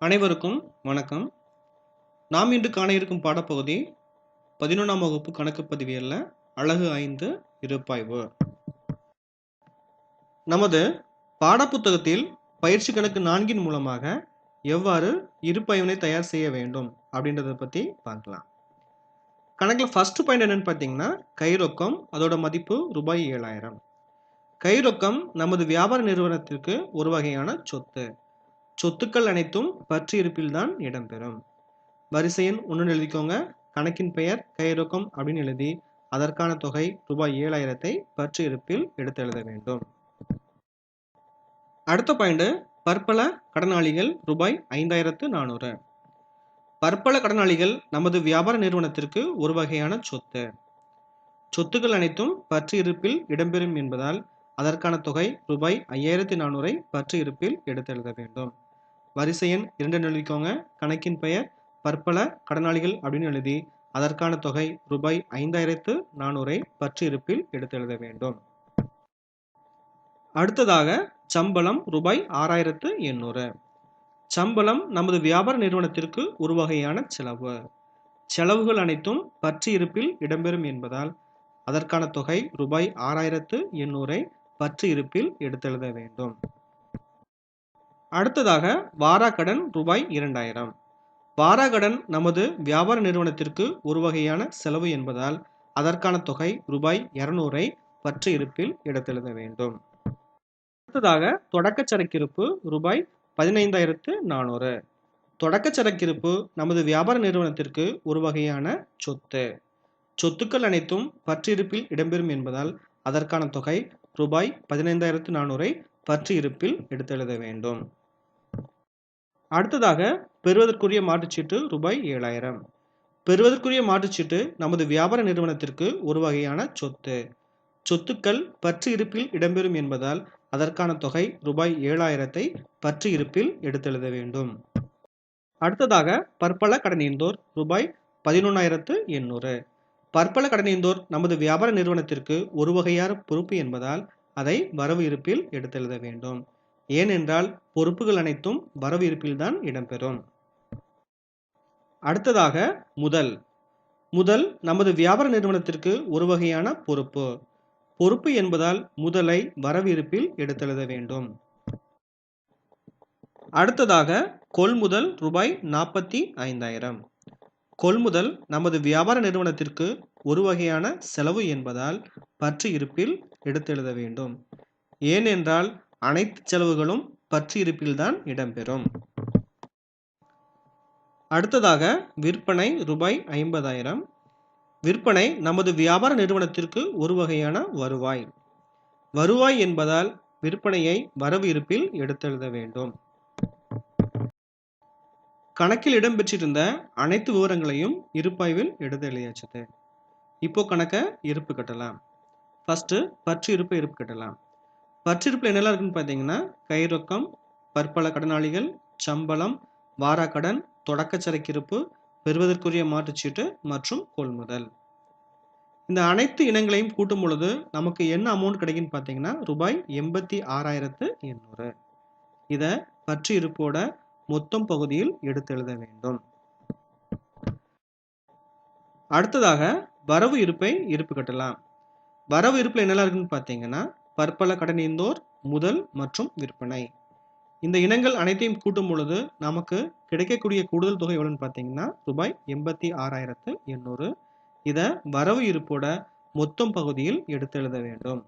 அனைவருக்கும் வணக்கம். நாம் இன்று காண இருக்கும் பாடப்பகுதி 11ஆம் வகுப்பு கணக்கு பதிவியல்ல அலகு 5 இருப்பாய்வு. நமது பாடப்புத்தகத்தில் பயிற்சி கணக்கு 4 மூலமாக எவ்வாறு இருப்பாய்வினை தயார் செய்ய வேண்டும் அப்படின்றத பத்தி பார்க்கலாம். கணக்குல ஃபர்ஸ்ட் பாயிண்ட் என்னன்னு பார்த்தீங்கன்னா, கைரொக்கம், அதோட மதிப்பு ரூபாய் 7000. கைரொக்கம் நமது வியாபார நிறுவனத்திற்கு ஒரு வகையான சொத்து. சொத்துக்கள் அனைத்தும் பற்று இருப்பில் தான் இடம்பெறும். வரிசை எண் 1 எழுதிக்கோங்க. கணக்கின் பெயர் கைரொக்கம் அப்படின்னு எழுதி அதற்கான தொகை ரூபாய் 7000 பற்று இருப்பில் எடுத்து எழுத வேண்டும். அடுத்த பாயிண்ட், பற்பல கடனாளிகள் ரூபாய் 5400. பற்பல கடனாளிகள் நமது வியாபார நிறுவனத்திற்கு ஒரு வகையான சொத்து. சொத்துக்கள் அனைத்தும் பற்று இருப்பில் இடம்பெறும் என்பதால் அதற்கான தொகை ரூபாய் 5400 பற்று இருப்பில் எடுத்து எழுத வேண்டும். வரிசை எண் 2 எழுதிக்கோங்க. கணக்கின் பெயர் பற்பல கடனாளிகள் அப்படின்னு எழுதி அதற்கான தொகை ரூபாய் 5400 பற்று இருப்பில் எடுத்து எழுத வேண்டும். அடுத்ததாக சம்பளம் ரூபாய் 6800. சம்பளம் நமது வியாபார நிறுவனத்திற்கு ஒரு வகையான செலவு. செலவுகள் அனைத்தும் பற்று இருப்பில் இடம்பெறும் என்பதால் அதற்கான தொகை ரூபாய் 6800 பற்று இருப்பில் எடுத்து எழுத வேண்டும். அடுத்ததாக வாராக்கடன் ரூபாய் 2000. வாராக்கடன் நமது வியாபார நிறுவனத்திற்கு ஒரு வகையான செலவு என்பதால் அதற்கான தொகை ரூபாய் 200 பற்று இருப்பில் எடுத்து எழுத வேண்டும். அடுத்ததாக தொடக்க சரக்கிருப்பு ரூபாய் 15400. தொடக்க சரக்கிருப்பு நமது வியாபார நிறுவனத்திற்கு ஒரு வகையான சொத்து. சொத்துக்கள் அனைத்தும் பற்று இருப்பில் இடம்பெறும் என்பதால் அதற்கான தொகை ரூபாய் 15400 பற்று இருப்பில் எடுத்து எழுத வேண்டும். அடுத்ததாக பெறுவதற்குரிய மாற்றுச்சீட்டு ரூபாய் 7000. பெறுவதற்குரிய மாற்றுச்சீட்டு நமது வியாபார நிறுவனத்திற்கு ஒரு வகையான சொத்து. சொத்துக்கள் பற்று இருப்பில் இடம்பெறும் என்பதால் அதற்கான தொகை ரூபாய் 7000 பற்று இருப்பில் எடுத்து எழுத வேண்டும். அடுத்ததாக பற்பல கடனீந்தோர் ரூபாய் 11800. பற்பல கடனீந்தோர் நமது வியாபார நிறுவனத்திற்கு ஒரு வகையான பொறுப்பு என்பதால் அதை வரவு இருப்பில் எடுத்து எழுத வேண்டும். ஏனென்றால் பொறுப்புகள் அனைத்தும் வரவு இருப்பில் தான் இடம்பெறும். அடுத்ததாக முதல் நமது வியாபார நிறுவனத்திற்கு ஒரு வகையான பொறுப்பு. பொறுப்பு என்பதால் முதலை வரவு இருப்பில் எடுத்து எழுத வேண்டும். அடுத்ததாக கொள்முதல் ரூபாய் 45000. கொள்முதல் நமது வியாபார நிறுவனத்திற்கு ஒரு வகையான செலவு என்பதால் பற்று இருப்பில் எடுத்து எழுத வேண்டும். ஏனென்றால் அனைத்து செலவுகளும் பற்று இருப்பில் தான் இடம்பெறும். அடுத்ததாக விற்பனை ரூபாய் 50000. விற்பனை நமது வியாபார நிறுவனத்திற்கு ஒரு வகையான வருவாய். வருவாய் என்பதால் விற்பனையை வரவு இருப்பில் எடுத்து எழுத வேண்டும். கணக்கில் இடம்பெற்றிருந்த அனைத்து விவரங்களையும் இருப்பாய்வில் எடுத்து எழுதியாச்சு. இப்போ கணக்கை இருப்பு கட்டலாம். ஃபர்ஸ்ட் பற்று இருப்பு கட்டலாம். பற்று இருப்பில் என்னெல்லாம் இருக்குன்னு பார்த்தீங்கன்னா, கைரொக்கம், பற்பல கடனாளிகள், சம்பளம், வாராக்கடன், தொடக்க சரக்கிருப்பு, பெறுவதற்குரிய மாற்றுச்சீட்டு மற்றும் கொள்முதல். இந்த அனைத்து இனங்களையும் கூட்டும் பொழுது நமக்கு என்ன அமௌண்ட் கிடைக்குன்னு பார்த்தீங்கன்னா ரூபாய் 86800. இதை பற்று இருப்போட மொத்தம் பகுதியில் எடுத்து எழுத வேண்டும். அடுத்ததாக வரவு இருப்பை இருப்பு கட்டலாம். வரவு இருப்பில் என்னெல்லாம் இருக்குன்னு பார்த்தீங்கன்னா, பற்பல கடனீந்தோர், முதல் மற்றும் விற்பனை. இந்த இனங்கள் அனைத்தையும் கூட்டும் பொழுது நமக்கு கிடைக்கக்கூடிய கூடுதல் தொகை எவ்வளவுன்னு பார்த்தீங்கன்னா ரூபாய் 86800. இதை வரவு இருப்போட மொத்தம் பகுதியில் எடுத்து எழுத வேண்டும்.